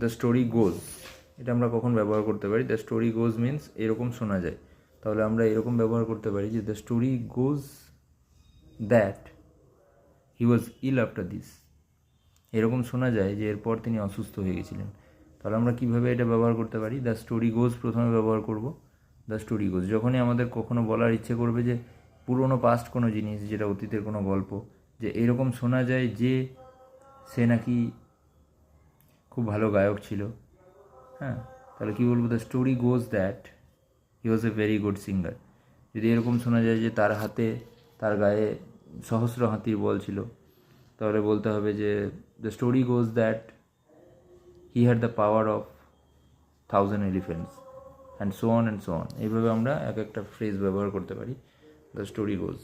The story গোজ, এটা আমরা কখন ব্যবহার করতে পারি? দ্য স্টোরি গোজ মিন্স এরকম শোনা যায়, তাহলে আমরা এরকম ব্যবহার করতে পারি যে the story goes that he was ill after this. এরকম শোনা যায় যে এরপর তিনি অসুস্থ হয়ে গেছিলেন। তাহলে আমরা কীভাবে এটা ব্যবহার করতে পারি? দ্য স্টোরি গোজ প্রথমে ব্যবহার করব। দ্য স্টোরি গোজ যখনই আমাদের কখনো বলার ইচ্ছে করবে যে পুরনো পাস্ট কোনো জিনিস, যেটা অতীতের কোনো গল্প, যে এরকম শোনা যায় যে সে নাকি খুব ভালো গায়ক ছিল, হ্যাঁ, তাহলে কী বলবো? The story goes that he was a very good singer. যদি এরকম শোনা যায় যে তার হাতে, তার গায়ে সহস্র হাতির বল ছিল, তাহলে বলতে হবে যে the story goes that he had the power of 1000 elephants and so on and so on. এইভাবে আমরা এক একটা ফ্রেজ ব্যবহার করতে পারি দ্য স্টোরি গোজ।